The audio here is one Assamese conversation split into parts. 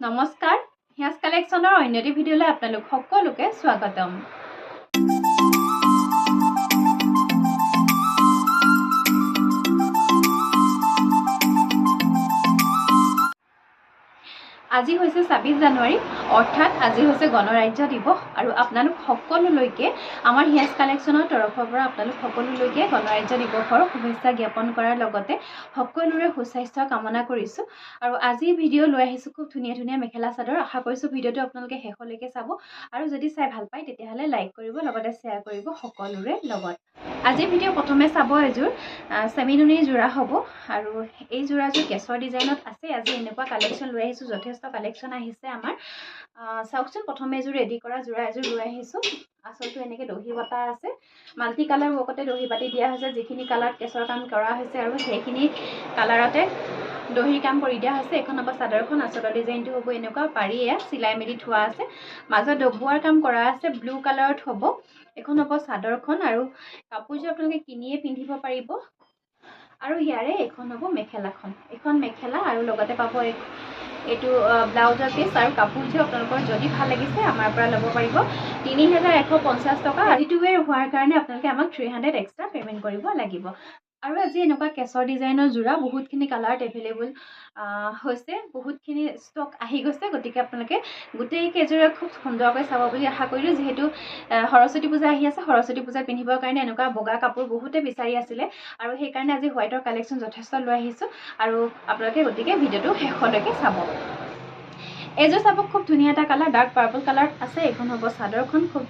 নমস্কাৰ হিয়াজ কালেকশ্যনৰ অন্য এটি ভিডিঅ'লৈ আপোনালোক সকলোকে স্বাগতম। আজি হৈছে ২৬ জানুৱাৰী অৰ্থাৎ আজি হৈছে গণৰাজ্য দিৱস আৰু আপোনালোক সকলোলৈকে আমাৰ হিয়াজ কালেকশ্যনৰ তৰফৰ পৰা আপোনালোক সকলোলৈকে গণৰাজ্য দিৱসৰ শুভেচ্ছা জ্ঞাপন কৰাৰ লগতে সকলোৰে সুস্বাস্থ্য কামনা কৰিছোঁ। আৰু আজি ভিডিঅ' লৈ আহিছোঁ খুব ধুনীয়া ধুনীয়া মেখেলা চাদৰ। আশা কৰিছোঁ ভিডিঅ'টো আপোনালোকে শেষলৈকে চাব আৰু যদি চাই ভাল পায় তেতিয়াহ'লে লাইক কৰিব, লগতে শ্বেয়াৰ কৰিব সকলোৰে লগত। আজিৰ ভিডিঅ' প্ৰথমে চাব এযোৰ চেমিনুনিৰ যোৰা হ'ব আৰু এই যোৰাযোৰ কেছৰ ডিজাইনত আছে। আজি এনেকুৱা কালেকশ্যন লৈ আহিছোঁ, যথেষ্ট কালেকশ্যন আহিছে আমাৰ। চাওকচোন, প্ৰথমে এযোৰ ৰেডি কৰা যোৰা এযোৰ লৈ আহিছোঁ। আচলটো এনেকৈ দহি বটা আছে, মাল্টি কালাৰ ৱৰ্কতে দহি বাতি দিয়া হৈছে। যিখিনি কালাৰত কেছৰ কাম কৰা হৈছে আৰু সেইখিনি কালাৰতে দহিৰ কাম কৰি দিয়া হৈছে। এখন হ'ব চাদৰখন, আচলৰ ডিজাইনটো হ'ব এনেকুৱা, পাৰি এয়া চিলাই মেলি থোৱা আছে, মাজত ডবোৱাৰ কাম কৰা আছে, ব্লু কালাৰত হ'ব। এখন হ'ব চাদৰখন আৰু কাপোৰযোৰ আপোনালোকে কিনিয়ে পিন্ধিব পাৰিব। আৰু ইয়াৰে এখন হ'ব মেখেলাখন, এখন মেখেলা আৰু লগতে পাব এইটো ব্লাউজৰ পিচ আৰু কাপোৰযোৰ আপোনালোকৰ যদি ভাল লাগিছে আমাৰ পৰা ল'ব পাৰিব ৩,১৫০ টকা। ৰেডি টু ৱেৰ হোৱাৰ কাৰণে আপোনালোকে আমাক 300 এক্সট্ৰা পে'মেণ্ট কৰিব লাগিব। আৰু আজি এনেকুৱা কেছৰ ডিজাইনৰ যোৰা বহুতখিনি কালাৰত এভেইলেবল হৈছে, বহুতখিনি ষ্টক আহি গৈছে। গতিকে আপোনালোকে গোটেই কেইযোৰে খুব সুন্দৰকৈ চাব বুলি আশা কৰিলোঁ। যিহেতু সৰস্বতী পূজা আহি আছে, সৰস্বতী পূজাত পিন্ধিবৰ কাৰণে এনেকুৱা বগা কাপোৰ বহুতে বিচাৰি আছিলে আৰু সেইকাৰণে আজি হোৱাইটৰ কালেকশ্যন যথেষ্ট লৈ আহিছোঁ আৰু আপোনালোকে গতিকে ভিডিঅ'টো শেষলৈকে চাব। এইযোৰ চাব, খুব ধুনীয়া এটা কালাৰ, ডাৰ্ক পাৰ্পল কালাৰত আছে। এইখন হ'ব চাদৰখন, খুব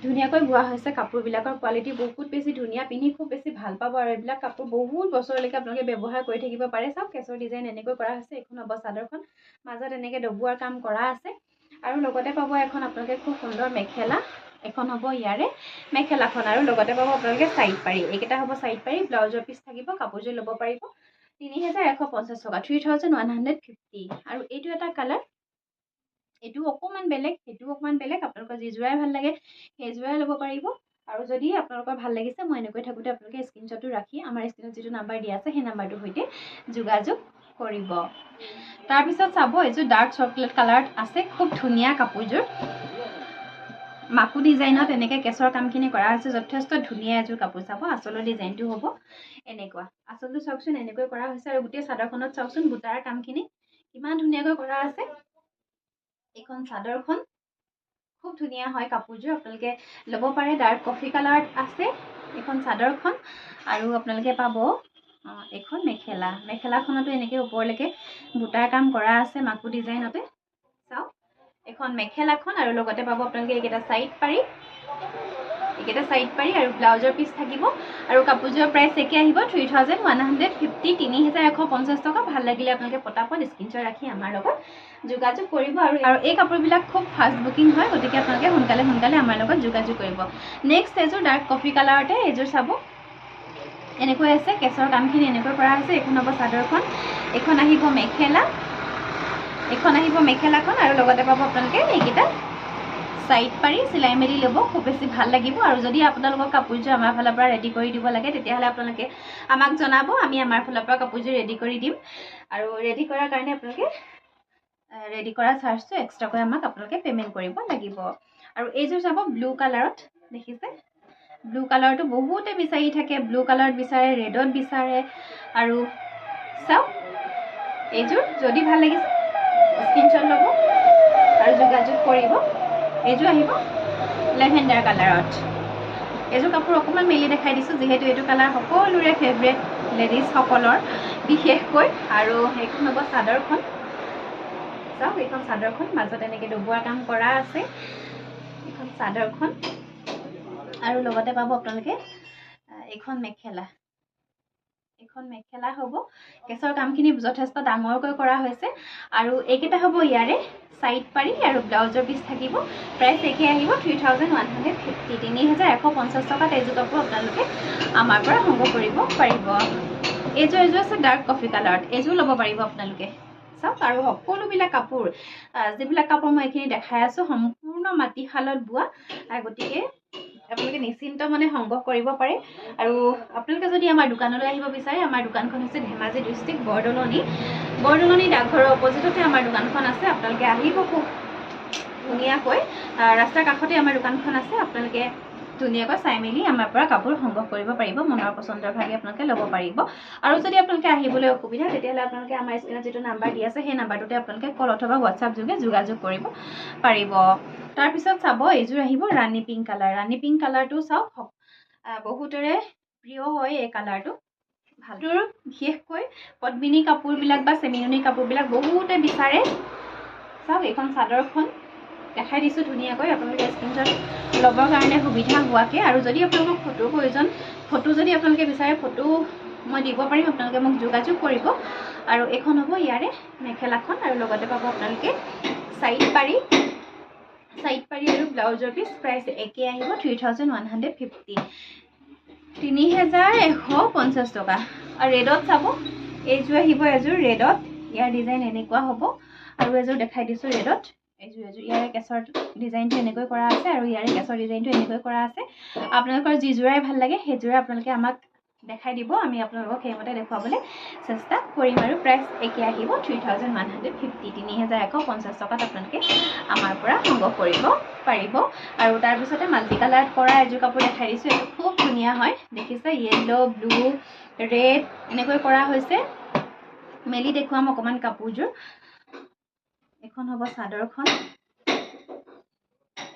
ধুনীয়াকৈ বোৱা হৈছে। কাপোৰবিলাকৰ কোৱালিটি বহুত বেছি ধুনীয়া, পিন্ধি খুব বেছি ভাল পাব আৰু এইবিলাক কাপোৰ বহুত বছৰলৈকে আপোনালোকে ব্যৱহাৰ কৰি থাকিব পাৰে। চাওক, কেছৰ ডিজাইন এনেকৈ কৰা হৈছে। এইখন হ'ব চাদৰখন, মাজত এনেকৈ ডবোৱাৰ কাম কৰা আছে আৰু লগতে পাব এখন আপোনালোকে খুব সুন্দৰ মেখেলা। এখন হ'ব ইয়াৰে মেখেলাখন আৰু লগতে পাব আপোনালোকে চাইড পাৰি। এইকেইটা হ'ব চাইড পাৰি, ব্লাউজৰ পিচ থাকিব, কাপোৰযোৰ ল'ব পাৰিব ৩,১৫০ টকা, 3,150। আৰু এইটো এটা কালাৰ, এইটো অকণমান বেলেগ, সেইটোও অকণমান বেলেগ। আপোনালোকৰ যি যোৰাই ভাল লাগে সেই যোৰাই ল'ব পাৰিব। আৰু যদি আপোনালোকৰ ভাল লাগিছে, মই এনেকৈ থাকোঁতে আপোনালোকে স্ক্ৰীনশ্বটটো ৰাখি আমাৰ স্ক্ৰীনত যিটো নাম্বাৰ দিয়া আছে সেই নাম্বাৰটোৰ সৈতে যোগাযোগ কৰিব। তাৰপিছত চাব, এইযোৰ ডাৰ্ক চকলেট কালাৰত আছে, খুব ধুনীয়া কাপোৰযোৰ। মাকু ডিজাইনত এনেকৈ কেছৰ কামখিনি কৰা হৈছে, যথেষ্ট ধুনীয়া এযোৰ কাপোৰ। চাব, আচলৰ ডিজাইনটো হ'ব এনেকুৱা, আচলটো চাওকচোন এনেকৈ কৰা হৈছে আৰু গোটেই চাদৰখনত চাওকচোন বুটাৰ কামখিনি কিমান ধুনীয়াকৈ কৰা আছে। এইখন চাদৰখন, খুব ধুনীয়া হয় কাপোৰযোৰ, আপোনালোকে ল'ব পাৰে। ডাৰ্ক কফি কালাৰত আছে এইখন চাদৰখন আৰু আপোনালোকে পাব এইখন মেখেলা। মেখেলাখনতো এনেকৈ ওপৰলৈকে বুটাৰ কাম কৰা আছে মাকু ডিজাইনতে। চাওক, এখন মেখেলাখন আৰু লগতে পাব আপোনালোকে এইকেইটা চাইড পাৰি, এইকেইটা চাইড পাৰি আৰু ব্লাউজৰ পিচ থাকিব আৰু কাপোৰযোৰৰ প্ৰাইচ একে আহিব 3,150, ৩,১৫০ টকা। ভাল লাগিলে আপোনালোকে পটাপট স্ক্ৰীনশ্বট ৰাখি আমাৰ লগত যোগাযোগ কৰিব। আৰু এই কাপোৰবিলাক খুব ফাষ্ট বুকিং হয়, গতিকে আপোনালোকে সোনকালে সোনকালে আমাৰ লগত যোগাযোগ কৰিব। নেক্সট এযোৰ ডাৰ্ক কফি কালাৰতে, এইযোৰ চাব এনেকৈ আছে, কেছৰ কামখিনি এনেকৈ কৰা হৈছে। এইখন হ'ব চাদৰখন, এইখন আহিব মেখেলা, এইখন আহিব মেখেলাখন আৰু লগতে পাব আপোনালোকে এইকেইটা চাইড পাৰি চিলাই মেলি ল'ব, খুব বেছি ভাল লাগিব। আৰু যদি আপোনালোকৰ কাপোৰযোৰ আমাৰ ফালৰ পৰা ৰেডি কৰি দিব লাগে তেতিয়াহ'লে আপোনালোকে আমাক জনাব, আমি আমাৰ ফালৰ পৰা কাপোৰযোৰ ৰেডি কৰি দিম। আৰু ৰেডি কৰাৰ কাৰণে আপোনালোকে ৰেডি কৰা চাৰ্জটো এক্সট্ৰাকৈ আমাক আপোনালোকে পে'মেণ্ট কৰিব লাগিব। আৰু এইযোৰ চাব, ব্লু কালাৰত দেখিছে, ব্লু কালাৰটো বহুতে বিচাৰি থাকে, ব্লু কালাৰত বিচাৰে, ৰেডত বিচাৰে। আৰু চাওক, এইযোৰ যদি ভাল লাগিছে স্ক্ৰীনশ্বট ল'ব আৰু যোগাযোগ কৰিব। এইযোৰ আহিব লেভেণ্ডাৰ কালাৰত। এইযোৰ কাপোৰ অকণমান মেলি দেখাই দিছোঁ, যিহেতু এইটো কালাৰ সকলোৰে ফেভৰেট, লেডিজসকলৰ বিশেষকৈ। আৰু এইখন হ'ব চাদৰখন, চাওক এইখন চাদৰখন, মাজত এনেকৈ ডবোৱাৰ কাম কৰা আছে, এইখন চাদৰখন আৰু লগতে পাব আপোনালোকে এইখন মেখেলা। এইখন মেখেলা হ'ব, কেছৰ কামখিনি যথেষ্ট ডাঙৰকৈ কৰা হৈছে আৰু এইকেইটা হ'ব ইয়াৰে চাইড পাৰি আৰু ব্লাউজৰ পিচ থাকিব। প্ৰাইচ একে আহিব 3,150, 3,150 টকাত এইযোৰ কাপোৰ আপোনালোকে আমাৰ পৰা সংগ্ৰহ কৰিব পাৰিব। এইযোৰ আছে ডাৰ্ক কফি কালাৰত, এইযোৰ ল'ব পাৰিব আপোনালোকে। চাওক, আৰু সকলোবিলাক কাপোৰ, যিবিলাক কাপোৰ মই এইখিনি দেখাই আছোঁ সম্পূৰ্ণ মাটিশালত বোৱা, গতিকে আপোনালোকে নিশ্চিন্ত মনে সংগ্ৰহ কৰিব পাৰে। আৰু আপোনালোকে যদি আমাৰ দোকানলৈ আহিব বিচাৰে, আমাৰ দোকানখন হৈছে ধেমাজি ডিষ্ট্ৰিক্ট, বৰদলনি বৰদুলনি ডাকঘৰৰ অপজিটতে আমাৰ দোকানখন আছে। আপোনালোকে আহিব খুব ধুনীয়াকৈ ৰাস্তাৰ কাষতে আমাৰ দোকানখন আছে। আপোনালোকে ধুনীয়াকৈ চাই মেলি আমাৰ পৰা কাপোৰ সংগ্ৰহ কৰিব পাৰিব, মনৰ পচন্দৰ ভাগে আপোনালোকে ল'ব পাৰিব। আৰু যদি আপোনালোকে আহিবলৈ অসুবিধা তেতিয়াহ'লে আপোনালোকে আমাৰ স্ক্ৰীনত যিটো নাম্বাৰ দি আছে সেই নাম্বাৰটোতে আপোনালোকে কল অথবা হোৱাটছআপ যোগে যোগাযোগ কৰিব পাৰিব। তাৰপিছত চাব এইযোৰ আহিব ৰাণী পিংক কালাৰ। ৰাণী পিংক কালাৰটো চাওক, বহুতৰে প্ৰিয় হয় এই কালাৰটো। ভালটোৰ বিশেষকৈ পদ্মিনী কাপোৰবিলাক বা চেমিনুনি কাপোৰবিলাক বহুতে বিচাৰে। চাওক এইখন চাদৰখন দেখাই দিছোঁ ধুনীয়াকৈ, আপোনালোকে স্ক্ৰীনশ্বট ল'বৰ কাৰণে সুবিধা হোৱাকৈ। আৰু যদি আপোনালোকক ফটোৰ প্ৰয়োজন, ফটো যদি আপোনালোকে বিচাৰে ফটো মই দিব পাৰিম, আপোনালোকে মোক যোগাযোগ কৰিব। আৰু এইখন হ'ব ইয়াৰে মেখেলাখন, আৰু লগতে পাব আপোনালোকে চাইড পাৰি আৰু ব্লাউজৰ পিচ। প্ৰাইচ একে আহিব 3150, 3150 টকা। আৰু ৰেডত চাব, এইযোৰ আহিব এযোৰ ৰেডত, ইয়াৰ ডিজাইন এনেকুৱা হ'ব। আৰু এযোৰ দেখাই দিছোঁ ৰেডত, এযোৰ ইয়াৰে কেছৰ ডিজাইনটো এনেকৈ কৰা আছে আৰু ইয়াৰে কেছৰ ডিজাইনটো এনেকৈ কৰা আছে। আপোনালোকৰ যি যোৰাই ভাল লাগে সেই যোৰাই আপোনালোকে আমাক দেখাই দিব, আমি আপোনালোকক সেইমতে দেখুৱাবলৈ চেষ্টা কৰিম। আৰু প্ৰাইচ একে আহিব 3150, 3150 টকাত আপোনালোকে আমাৰ পৰা সংগ্ৰহ কৰিব পাৰিব। আৰু তাৰপিছতে মাল্টি কালাৰত কৰা এযোৰ কাপোৰ দেখাই দিছোঁ। এইটো খুব ধুনীয়া হয়, দেখিছে য়েল্ল', ব্লু, ৰেড এনেকৈ কৰা হৈছে। মেলি দেখুৱাম অকণমান কাপোৰযোৰ। এখন হ'ব চাদৰখন,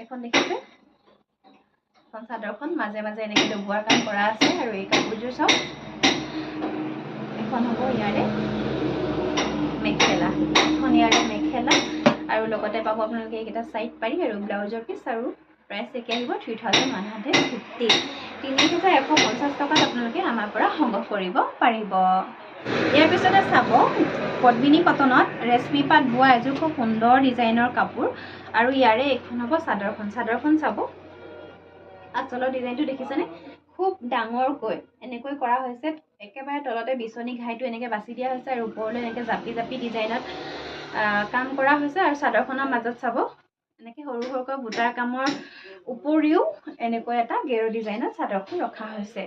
এখন দেখিছে এখন চাদৰখন মাজে মাজে এনেকৈ ডবোৱাৰ কাম কৰা আছে। আৰু এই কাপোৰযোৰ চাওক, এখন হ'ব ইয়াৰে মেখেলা, এখন ইয়াৰে মেখেলা। আৰু লগতে পাব আপোনালোকে এইকেইটা চাইড পাৰি আৰু ব্লাউজৰ পিচ। আৰু প্ৰাইচ একে আহিব 3150, 3150 টকাত আপোনালোকে আমাৰ পৰা সংগ্ৰহ কৰিব পাৰিব। ইয়াৰ পিছতে চাব পদ্মিনী কটনত ৰেশমী পাত বোৱা এযোৰ খুব সুন্দৰ ডিজাইনৰ কাপোৰ। আৰু ইয়াৰে এইখন হ'ব চাদৰখন। চাদৰখন চাব, আচলৰ ডিজাইনটো দেখিছেনে, খুব ডাঙৰকৈ এনেকৈ কৰা হৈছে। একেবাৰে তলতে বিচনী ঘাইটো এনেকৈ বাছি দিয়া হৈছে আৰু ওপৰলৈ এনেকৈ জাপি জাপি ডিজাইনত কাম কৰা হৈছে। আৰু চাদৰখনৰ মাজত চাব এনেকৈ সৰু সৰুকৈ বুটাৰ কামৰ উপৰিও এনেকৈ এটা গেৰ ডিজাইনত চাদৰখন ৰখা হৈছে।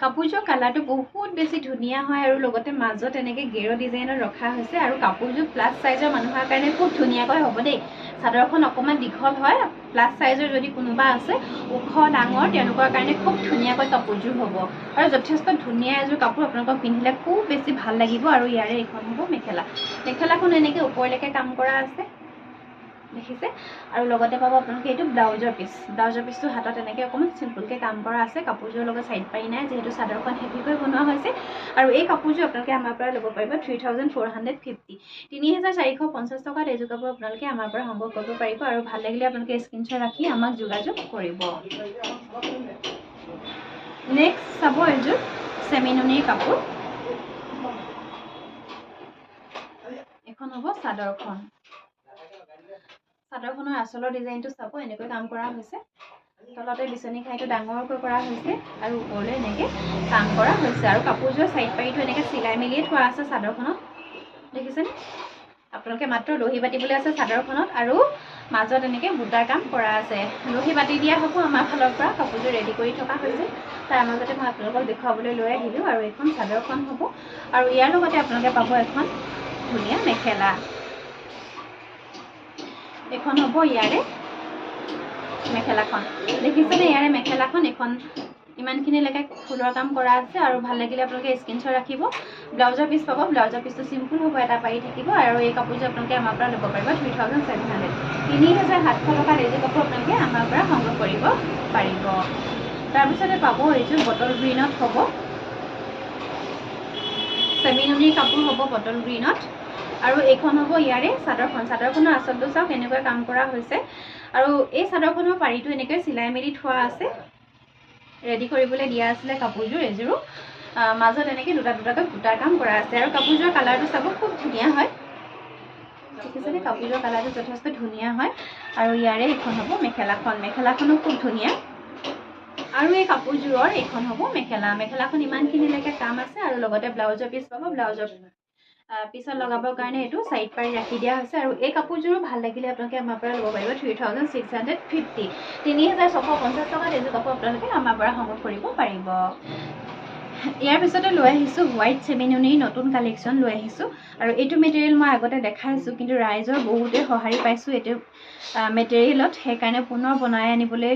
কাপোৰযোৰ কালাৰটো বহুত বেছি ধুনীয়া হয়, আৰু লগতে মাজত এনেকৈ গেৰ ডিজাইনত ৰখা হৈছে। আৰু কাপোৰযোৰ প্লাছ চাইজৰ মানুহৰ কাৰণে খুব ধুনীয়াকৈ হ'ব দেই। চাদৰখন অকণমান দীঘল হয়, প্লাছ চাইজৰ যদি কোনোবা আছে ওখ ডাঙৰ তেওঁলোকৰ কাৰণে খুব ধুনীয়াকৈ কাপোৰযোৰ হ'ব। আৰু যথেষ্ট ধুনীয়া এযোৰ কাপোৰ, আপোনালোকক পিন্ধিলে খুব বেছি ভাল লাগিব। আৰু ইয়াৰে এইখন হ'ব মেখেলা। মেখেলাখন এনেকৈ ওপৰলৈকে কাম কৰা আছে দেখিছে। আৰু লগতে পাব আপোনালোকে এইটো ব্লাউজৰ পিচ। ব্লাউজৰ পিচটো হাতত এনেকৈ অকণমান চিম্পুলকৈ কাম কৰা আছে। কাপোৰযোৰৰ লগত চাইড পাৰি নাই, যিহেতু চাদৰখন হেভিকৈ বনোৱা হৈছে। আৰু এই কাপোৰযোৰ আপোনালোকে আমাৰ পৰা ল'ব পাৰিব 3450, 3450 টকাত এইযোৰ কাপোৰ আপোনালোকে আমাৰ পৰা সংগ্ৰহ কৰিব পাৰিব। আৰু ভাল লাগিলে আপোনালোকে স্ক্ৰীনশ্বট ৰাখি আমাক যোগাযোগ কৰিব। নেক্সট চাব এযোৰ চেমিনুনিৰ কাপোৰ। এখন হ'ব চাদৰখন। চাদৰখনৰ আচলৰ ডিজাইনটো চাব, এনেকৈ কাম কৰা হৈছে। তলতে বিচনী খাইটো ডাঙৰকৈ কৰা হৈছে আৰু ওপৰলৈ এনেকৈ কাম কৰা হৈছে। আৰু কাপোৰযোৰ চাইড পাৰিটো এনেকৈ চিলাই মেলিয়ে থোৱা আছে চাদৰখনত, দেখিছেনে। আপোনালোকে মাত্ৰ দহি বাতিবলৈ আছে চাদৰখনত, আৰু মাজত এনেকৈ বুটাৰ কাম কৰা আছে। দহি বাতি দিয়া হ'ব আমাৰ ফালৰ পৰা। কাপোৰযোৰ ৰেডি কৰি থকা হৈছে, তাৰ মাজতে মই আপোনালোকক দেখুৱাবলৈ লৈ আহিলোঁ। আৰু এইখন চাদৰখন হ'ব, আৰু ইয়াৰ লগতে আপোনালোকে পাব এখন ধুনীয়া মেখেলা। এখন হ'ব ইয়াৰে মেখেলাখন, দেখিছেনে ইয়াৰে মেখেলাখন। এখন ইমানখিনিলৈকে ফুলৰ কাম কৰা আছে। আৰু ভাল লাগিলে আপোনালোকে স্ক্ৰীনশ্বট ৰাখিব। ব্লাউজৰ পিচ পাব, ব্লাউজৰ পিচটো চিম্পুল হ'ব, এটা পাৰি থাকিব। আৰু এই কাপোৰযোৰ আপোনালোকে আমাৰ পৰা ল'ব পাৰিব 3700, 3700 টকাত এইযোৰ কাপোৰ আপোনালোকে আমাৰ পৰা সংগ্ৰহ কৰিব পাৰিব। তাৰপিছতে পাব এইযোৰ বটল গ্ৰীণত হ'ব, চেমিনুনিৰ কাপোৰ হ'ব বটল গ্ৰীণত। আৰু এইখন হ'ব ইয়াৰে চাদৰখন। চাদৰখনৰ আচলটো চাওক, এনেকৈ কাম কৰা হৈছে। আৰু এই চাদৰখনৰ পাৰিটো এনেকৈ চিলাই মেলি থোৱা আছে, ৰেডি কৰিবলৈ দিয়া আছিলে কাপোৰযোৰ এযোৰো। মাজত এনেকৈ দুটা দুটাকৈ বুটাৰ কাম কৰা আছে। আৰু কাপোৰযোৰৰ কালাৰটো চাব, খুব ধুনীয়া হয়, দেখিছেনে। কাপোৰযোৰৰ কালাৰটো যথেষ্ট ধুনীয়া হয়। আৰু ইয়াৰে এইখন হ'ব মেখেলাখন। মেখেলাখনো খুব ধুনীয়া। আৰু এই কাপোৰযোৰৰ এইখন হ'ব মেখেলা। মেখেলাখন ইমানখিনিলৈকে কাম আছে। আৰু লগতে ব্লাউজৰ পিচ পাব, ব্লাউজৰ পিছত লগাবৰ কাৰণে এইটো চাইড পাৰি ৰাখি দিয়া হৈছে। আৰু এই কাপোৰযোৰো ভাল লাগিলে আপোনালোকে আমাৰ পৰা ল'ব পাৰিব 3650, 3650 টকাত এইযোৰ কাপোৰ আপোনালোকে আমাৰ পৰা সংগ্ৰহ কৰিব পাৰিব। ইয়াৰ পিছতে লৈ আহিছোঁ হোৱাইট চেমিননিৰ নতুন কালেকশ্যন লৈ আহিছোঁ আৰু এইটো মেটেৰিয়েল মই আগতে দেখাইছোঁ কিন্তু ৰাইজৰ বহুতে সঁহাৰি পাইছোঁ এইটো মেটেৰিয়েলত সেইকাৰণে পুনৰ বনাই আনিবলৈ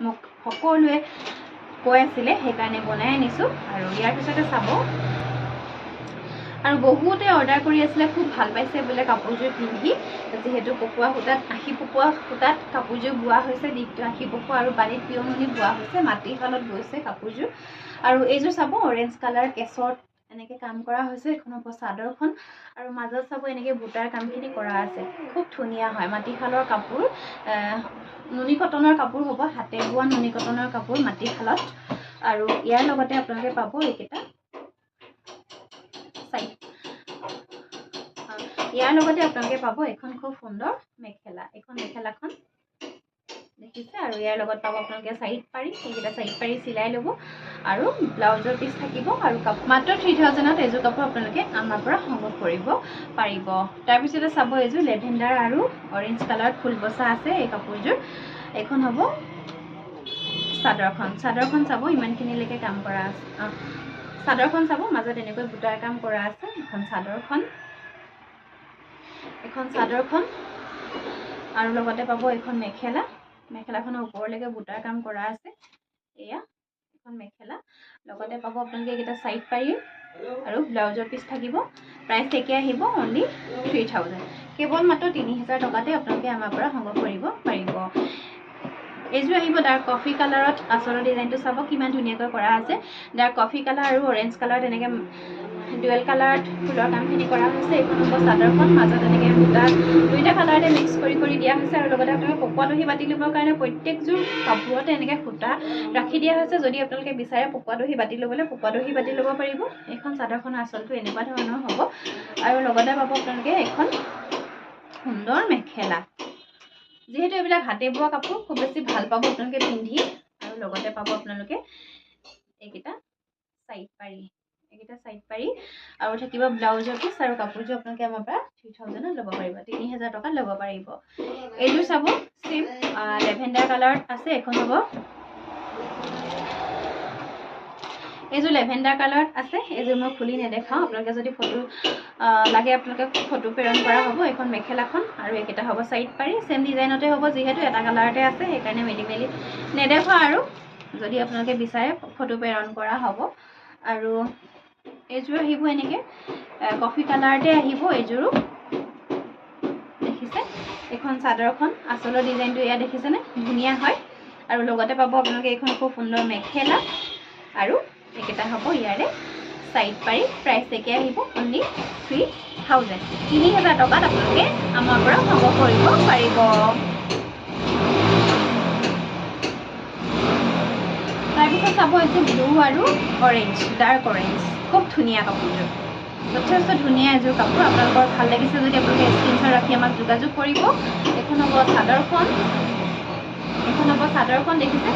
মোক সকলোৱে কৈ আছিলে সেইকাৰণে বনাই আনিছোঁ আৰু ইয়াৰ পিছতে চাব আৰু বহুতে অৰ্ডাৰ কৰি আছিলে খুব ভাল পাইছে বোলে কাপোৰযোৰ পিন্ধি যিহেতু পকোৱা সূতাত আশী পকোৱা সূতাত কাপোৰযোৰ বোৱা হৈছে দিশটো আশী পকোৱা আৰু বাৰীত পিয়ননি বোৱা হৈছে মাটিশালত বৈছে কাপোৰযোৰ আৰু এইযোৰ চাব অৰেঞ্জ কালাৰ কেছত এনেকৈ কাম কৰা হৈছে এখন হ'ব চাদৰখন আৰু মাজত চাব এনেকৈ বুটাৰ কামখিনি কৰা আছে খুব ধুনীয়া হয় মাটিশালৰ কাপোৰ নুনি কটনৰ কাপোৰ হ'ব হাতে বোৱা নুনি কটনৰ কাপোৰ মাটিশালত আৰু ইয়াৰ লগতে আপোনালোকে পাব এইকেইটা ইয়াৰ লগতে আপোনালোকে পাব এখন খুব সুন্দৰ মেখেলা এখন মেখেলাখন দেখিছে আৰু ইয়াৰ লগত পাব আপোনালোকে সাইড পাৰি এইকেইটা সাইড পাৰি চিলাই ল'ব আৰু ব্লাউজৰ পিচ থাকিব আৰু মাত্ৰ 3000ত এযোৰ কাপোৰ আপোনালোকে আমাৰ পৰা সংগ্ৰহ কৰিব পাৰিব তাৰপিছতে চাব এযোৰ লেভেণ্ডাৰ আৰু অৰেঞ্জ কালাৰত ফুল বসা আছে এই কাপোৰযোৰ এখন হ'ব চাদৰখন চাব ইমানখিনিলৈকে কাম কৰা আছে চাদৰখন চাব মাজত এনেকৈ বুটাৰ কাম কৰা আছে এখন চাদৰখন আৰু লগতে পাব এখন মেখেলাখনৰ ওপৰলৈকে বুটাৰ কাম কৰা আছে এয়া এখন মেখেলা লগতে পাব আপোনালোকে এইকেইটা সাইড পাৰি আৰু ব্লাউজৰ পিচ থাকিব প্ৰাইচ একে আহিব অনলি 3000 কেৱল মাত্ৰ 3000 টকাতে আপোনালোকে আমাৰ পৰা সংগ্ৰহ কৰিব পাৰিব এইযোৰ আহিব ডাৰ্ক কফি কালাৰত আচলৰ ডিজাইনটো চাব কিমান ধুনীয়াকৈ কৰা আছে ডাৰ্ক কফি কালাৰ আৰু অৰেঞ্জ কালাৰত এনেকৈ ডুৱেল কালাৰত ফুলৰ কামখিনি কৰা হৈছে এইখন হ'ব চাদৰখন মাজত এনেকৈ বুটা দুইটা কালাৰতে মিক্স কৰি দিয়া হৈছে আৰু লগতে আপোনালোকে পকোৱা দহি বাতি ল'বৰ কাৰণে প্ৰত্যেকযোৰ কাপোৰতে এনেকৈ সূতা ৰাখি দিয়া হৈছে যদি আপোনালোকে বিচাৰে পকোৱা দহি বাতি ল'বলৈ পকোৱা দহি বাতি ল'ব পাৰিব এইখন চাদৰখনৰ আচলটো এনেকুৱা ধৰণৰ হ'ব আৰু লগতে পাব আপোনালোকে এখন সুন্দৰ মেখেলা যিহেতু এইবিলাক হাতে বোৱা কাপোৰ খুব বেছি ভাল পাব আপোনালোকে পিন্ধি আৰু লগতে পাব আপোনালোকে এইকেইটা সাইড পাৰি আৰু থাকিব ব্লাউজৰ পিচ আৰু কাপোৰযোৰ আপোনালোকে আমাৰ পৰা 3000ত ল'ব পাৰিব 3000 টকাত ল'ব পাৰিব এইযোৰ চাব সেম লেভেণ্ডাৰ কালাৰত আছে এখন হ'ব এইযোৰ লেভেণ্ডাৰ কালাৰত আছে এইযোৰ মই খুলি নেদেখাওঁ আপোনালোকে যদি ফটো লাগে আপোনালোকে ফটো প্ৰেৰণ কৰা হ'ব এখন মেখেলাখন আৰু এইকেইটা হ'ব সাইড পাৰি সেম ডিজাইনতে হ'ব যিহেতু এটা কালাৰতে আছে সেইকাৰণে মেলি নেদেখাওঁ আৰু যদি আপোনালোকে বিচাৰে ফটো প্ৰেৰণ কৰা হ'ব আৰু এইযোৰ আহিব এনেকৈ কফি কালাৰতে আহিব এইযোৰো দেখিছে এখন চাদৰখন আচলৰ ডিজাইনটো এয়া দেখিছেনে ধুনীয়া হয় আৰু লগতে পাব আপোনালোকে এইখন খুব সুন্দৰ মেখেলা আৰু এইকেইটা হ'ব ইয়াৰে সাইড পাৰি প্ৰাইচ একে আহিব অনলি 3000 টকাত আপোনালোকে আমাৰ পৰা সংগ্ৰহ কৰিব পাৰিব তাৰপিছত চাব এইযোৰ ব্লু আৰু অৰেঞ্জ ডাৰ্ক অৰেঞ্জ খুব ধুনীয়া কাপোৰযোৰ যথেষ্ট ধুনীয়া এযোৰ কাপোৰ আপোনালোকৰ ভাল লাগিছে যদি আপোনালোকে স্ক্ৰীনশ্বট ৰাখি আমাক যোগাযোগ কৰিব এখন হ'ব চাদৰখন দেখিছে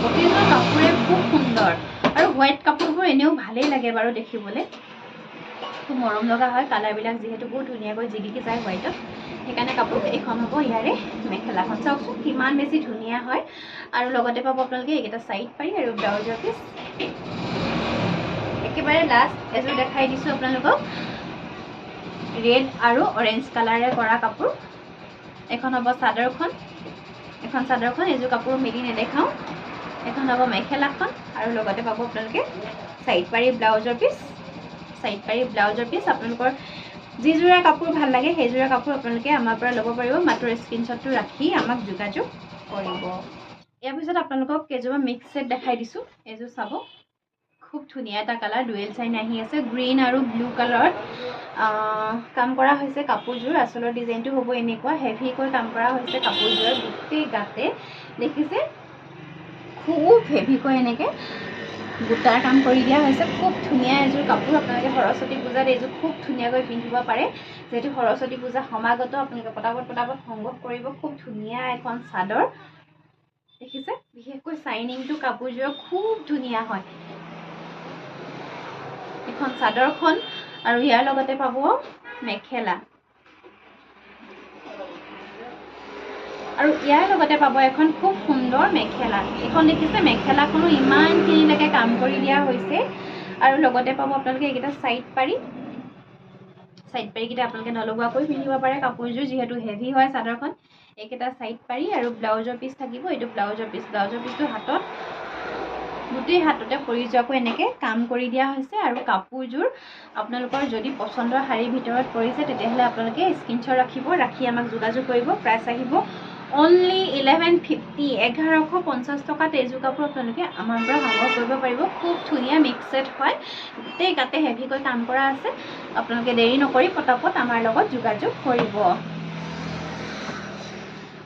প্ৰতিযোৰ কাপোৰে খুব সুন্দৰ আৰু হোৱাইট কাপোৰবোৰ এনেও ভালেই লাগে বাৰু দেখিবলৈ খুব মৰম লগা হয় কালাৰবিলাক যিহেতু বহুত ধুনীয়াকৈ জিলিকি যায় হোৱাইটত সেইকাৰণে কাপোৰ এইখন হ'ব ইয়াৰে মেখেলাখন চাওকচোন কিমান বেছি ধুনীয়া হয় আৰু লগতে পাব আপোনালোকে এইকেইটা সাইড পাৰি আৰু ব্লাউজৰ পিচ একেবাৰে লাষ্ট এযোৰ দেখাই দিছোঁ আপোনালোকক ৰেড আৰু অৰেঞ্জ কালাৰে কৰা কাপোৰ এখন হ'ব চাদৰখন এইযোৰ কাপোৰ মেলি নেদেখাওঁ এখন হ'ব মেখেলাখন আৰু লগতে পাব আপোনালোকে সাইড পাৰি ব্লাউজৰ পিচ আপোনালোকৰ যিযোৰা কাপোৰ ভাল লাগে সেইযোৰা কাপোৰ আপোনালোকে আমাৰ পৰা ল'ব পাৰিব মাত্ৰ স্ক্ৰীনশ্বটটো ৰাখি আমাক যোগাযোগ কৰিব ইয়াৰ পিছত আপোনালোকক কেইযোৰমান মিক্স ছেট দেখাই দিছোঁ এইযোৰ চাব খুব ধুনীয়া এটা কালাৰ ডুৱেল চাইন আহি আছে গ্ৰীণ আৰু ব্লু কালাৰত কাম কৰা হৈছে কাপোৰযোৰ আচলৰ ডিজাইনটো হ'ব এনেকুৱা হেভিকৈ কাম কৰা হৈছে কাপোৰযোৰৰ গোটেই গাতে দেখিছে খুব হেভিকৈ এনেকৈ বুটাৰ কাম কৰি দিয়া হৈছে খুব ধুনীয়া এযোৰ কাপোৰ আপোনালোকে সৰস্বতী পূজাত এইযোৰ খুব ধুনীয়াকৈ পিন্ধিব পাৰে যিহেতু সৰস্বতী পূজা সমাগত আপোনালোকে পটাপট সংগ্ৰহ কৰিব খুব ধুনীয়া এখন চাদৰ দেখিছে বিশেষকৈ চাইনিংটো কাপোৰযোৰ খুব ধুনীয়া হয় এখন চাদৰখন আৰু ইয়াৰ লগতে পাব মেখেলা আৰু ইয়াৰ লগতে পাব এখন খুব সুন্দৰ মেখেলা। এখন দেখিছে মেখেলাখনো ইমানখিনিলৈকে কাম কৰি দিয়া হৈছে আৰু লগতে পাব আপোনালোকে এইকেইটা সাইড পাৰিকেইটা আপোনালোকে নলগোৱাকৈ পিন্ধিব পাৰে। কাপোৰযোৰ যিহেতু হেভি হয় চাদৰখন, এইকেইটা সাইড পাৰি আৰু ব্লাউজৰ পিচ থাকিব। এইটো ব্লাউজৰ পিচটো হাতত গোটেই হাততে পৰি যোৱাকৈ এনেকৈ কাম কৰি দিয়া হৈছে। আৰু কাপোৰযোৰ আপোনালোকৰ যদি পচন্দৰ শাৰীৰ ভিতৰত পৰিছে তেতিয়াহ'লে আপোনালোকে স্ক্ৰীনশ্বট ৰাখিব, ৰাখি আমাক যোগাযোগ কৰিব। প্ৰাইচ আহিব অনলি 1150, 1150 টকাত এইযোৰ কাপোৰ আপোনালোকে আমাৰ পৰা সংগ্ৰহ কৰিব পাৰিব। খুব ধুনীয়া মিক্সেড হয়, গোটেই গাতে হেভিকৈ কাম কৰা আছে। আপোনালোকে দেৰি নকৰি পটাপট আমাৰ লগত যোগাযোগ কৰিব।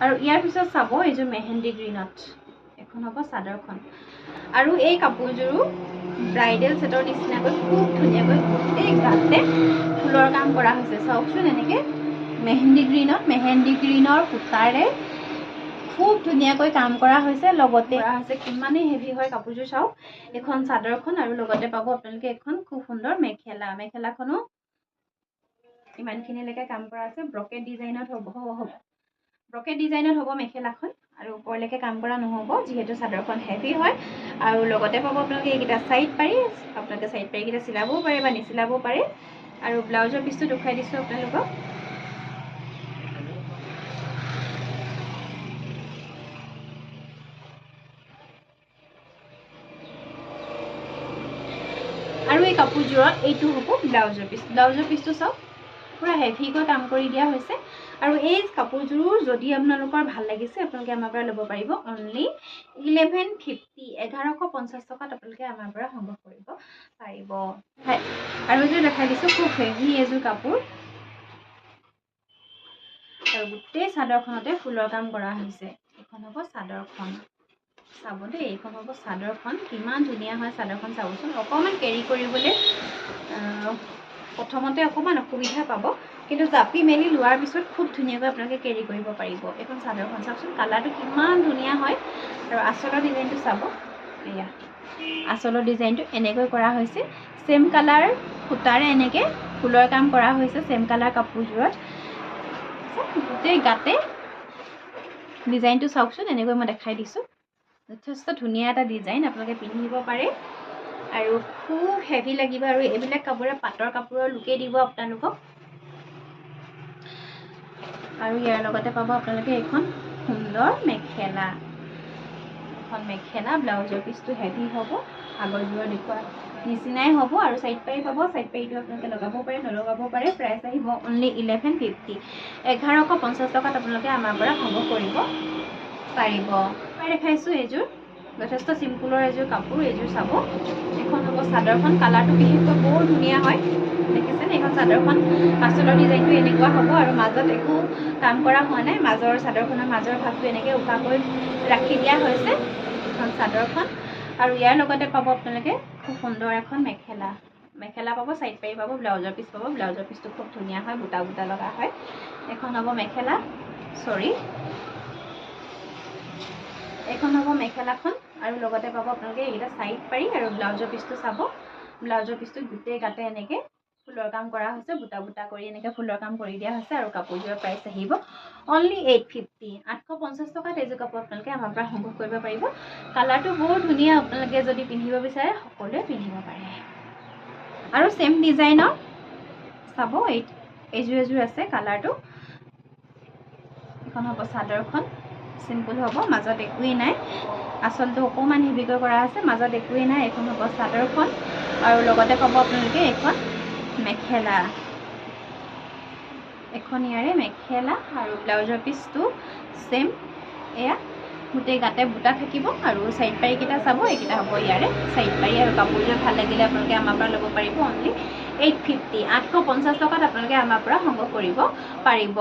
আৰু ইয়াৰ পিছত চাব এইযোৰ মেহেন্দি গ্ৰীণত, এখন হ'ব চাদৰখন। আৰু এই কাপোৰযোৰো ব্ৰাইডেল ছেটৰ নিচিনাকৈ খুব ধুনীয়াকৈ গোটেই গাতে ফুলৰ কাম কৰা হৈছে। চাওকচোন এনেকৈ মেহেন্দি গ্ৰীণৰ সূতাৰে খুব ধুনীয়াকৈ কাম কৰা হৈছে। লগতে কিমানেই হেভি হয় কাপোৰযোৰ চাওক। এখন চাদৰখন আৰু লগতে পাব আপোনালোকে এখন খুব সুন্দৰ মেখেলাখনো ইমানখিনিলৈকে কাম কৰা আছে। ব্ৰকেট ডিজাইনত হ'ব মেখেলাখন আৰু ওপৰলৈকে কাম কৰা নহ'ব যিহেতু চাদৰখন হেভি হয়। আৰু লগতে পাব আপোনালোকে এইকেইটা সাইড পাৰি, আপোনালোকে সাইড পাৰিকেইটা চিলাবও পাৰে বা নিচিলাবও পাৰে। আৰু ব্লাউজৰ পিচটো দেখুৱাই দিছোঁ আপোনালোকক। আৰু এই কাপোৰযোৰত এইটো হ'ব ব্লাউজৰ পিচটো চাওক, পুৰা হেভিকৈ কাম কৰি দিয়া হৈছে। আৰু এই কাপোৰযোৰ যদি আপোনালোকৰ ভাল লাগিছে আপোনালোকে আমাৰ পৰা ল'ব পাৰিব অনলি 1150, 1150 টকাত আপোনালোকে আমাৰ পৰা সংগ্ৰহ কৰিব পাৰিব। আৰু এযোৰ দেখাই দিছোঁ খুব হেভি এযোৰ কাপোৰ আৰু গোটেই চাদৰখনতে ফুলৰ কাম কৰা হৈছে। এইখন হ'ব চাদৰখন, চাব দেই, এইখন হ'ব চাদৰখন। কিমান ধুনীয়া হয় চাদৰখন চাবচোন। অকণমান কেৰি কৰিবলৈ প্ৰথমতে অকণমান অসুবিধা পাব, কিন্তু জাপি মেলি লোৱাৰ পিছত খুব ধুনীয়াকৈ আপোনালোকে কেৰি কৰিব পাৰিব। এইখন চাদৰখন চাওকচোন, কালাৰটো কিমান ধুনীয়া হয়। আৰু আঁচলৰ ডিজাইনটো চাব, এয়া আঁচলৰ ডিজাইনটো এনেকৈ কৰা হৈছে। চেম কালাৰ সূতাৰে এনেকৈ ফুলৰ কাম কৰা হৈছে চেম কালাৰ কাপোৰযোৰত। গোটেই গাতে ডিজাইনটো চাওকচোন, এনেকৈ মই দেখাই দিছোঁ। যথেষ্ট ধুনীয়া এটা ডিজাইন, আপোনালোকে পিন্ধিব পাৰে আৰু খুব হেভি লাগিব। আৰু এইবিলাক কাপোৰে পাটৰ কাপোৰৰ লুকে দিব আপোনালোকক। আৰু ইয়াৰ লগতে পাব আপোনালোকে এইখন সুন্দৰ মেখেলা, ব্লাউজৰ পিচটো হেভি হ'ব, আগৰযোৰৰ দেখুওৱা নিচিনাই হ'ব। আৰু সাইড পাৰি পাব, সাইড পাৰিটো আপোনালোকে লগাব পাৰে নলগাব পাৰে। প্ৰাইচ আহিব অনলি 1150, 1150 টকাত আপোনালোকে আমাৰ পৰা সংগ্ৰহ কৰিব পাৰিব। দেখাইছোঁ এইযোৰ যথেষ্ট চিম্পুলৰ এযোৰ কাপোৰ। এইযোৰ চাব, এখন হ'ব চাদৰখন, কালাৰটো বিশেষকৈ বৰ ধুনীয়া হয়, দেখিছেনে? এইখন চাদৰখন আঁচলৰ ডিজাইনটো এনেকুৱা হ'ব আৰু মাজত একো কাম কৰা হোৱা নাই। চাদৰখনৰ মাজৰ ভাগটো এনেকৈ উকাকৈ ৰাখি দিয়া হৈছে এখন চাদৰখন। আৰু ইয়াৰ লগতে পাব আপোনালোকে খুব সুন্দৰ এখন মেখেলা পাব, সাইড পাৰি পাব, ব্লাউজৰ পিচ পাব। ব্লাউজৰ পিচটো খুব ধুনীয়া হয়, বুটা লগা হয়। এখন হ'ব মেখেলাখন আৰু লগতে পাব আপোনালোকে এইকেইটা সাইড পাৰি। আৰু ব্লাউজৰ পিচটো চাব, ব্লাউজৰ পিচটো গোটেই গাতে এনেকৈ ফুলৰ কাম কৰা হৈছে, বুটা কৰি এনেকৈ ফুলৰ কাম কৰি দিয়া হৈছে। আৰু কাপোৰযোৰৰ প্ৰাইচ আহিব অনলি 850, 850 টকাত এইযোৰ কাপোৰ আপোনালোকে আমাৰ পৰা সংগ্ৰহ কৰিব পাৰিব। কালাৰটো বৰ ধুনীয়া, আপোনালোকে যদি পিন্ধিব বিচাৰে সকলোৱে পিন্ধিব পাৰে। আৰু চেম ডিজাইনৰ চাব, এইযোৰ আছে কালাৰটো। এখন হ'ব চাদৰখন, চিম্পুল হ'ব, মাজত একোৱেই নাই। আঁচলটো অকণমান হেভিকৈ কৰা আছে, মাজত একোৱেই নাই। এখন হ'ব চাদৰখন আৰু লগতে পাব আপোনালোকে এখন মেখেলা, ইয়াৰে মেখেলা। আৰু ব্লাউজৰ পিচটো চেম, এয়া গোটেই গাতে বুটা থাকিব। আৰু সাইড পাৰিকেইটা চাব, এইকেইটা হ'ব ইয়াৰে সাইড পাৰি। আৰু কাপোৰযোৰ ভাল লাগিলে আপোনালোকে আমাৰ পৰা ল'ব পাৰিব অনলি 850, 850 টকাত আপোনালোকে আমাৰ পৰা সংগ্ৰহ কৰিব পাৰিব।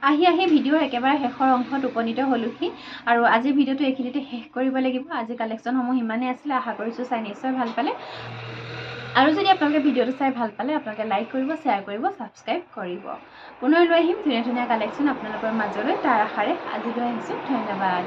আহি ভিডিঅ'ৰ একেবাৰে শেষৰ অংশত উপনীত হ'লোহি আৰু আজিৰ ভিডিঅ'টো এইখিনিতে শেষ কৰিব লাগিব। আজি কালেকশ্যনসমূহ ইমানেই আছিলে, আশা কৰিছোঁ চাই নিশ্চয় ভাল পালে। আৰু যদি আপোনালোকে ভিডিঅ'টো চাই ভাল পালে আপোনালোকে লাইক কৰিব, শ্বেয়াৰ কৰিব, ছাবস্ক্ৰাইব কৰিব। পুনৰ লৈ আহিম ধুনীয়া কালেকশ্যন আপোনালোকৰ মাজলৈ, তাৰ আশাৰে আজি লৈ আহিছোঁ। ধন্যবাদ।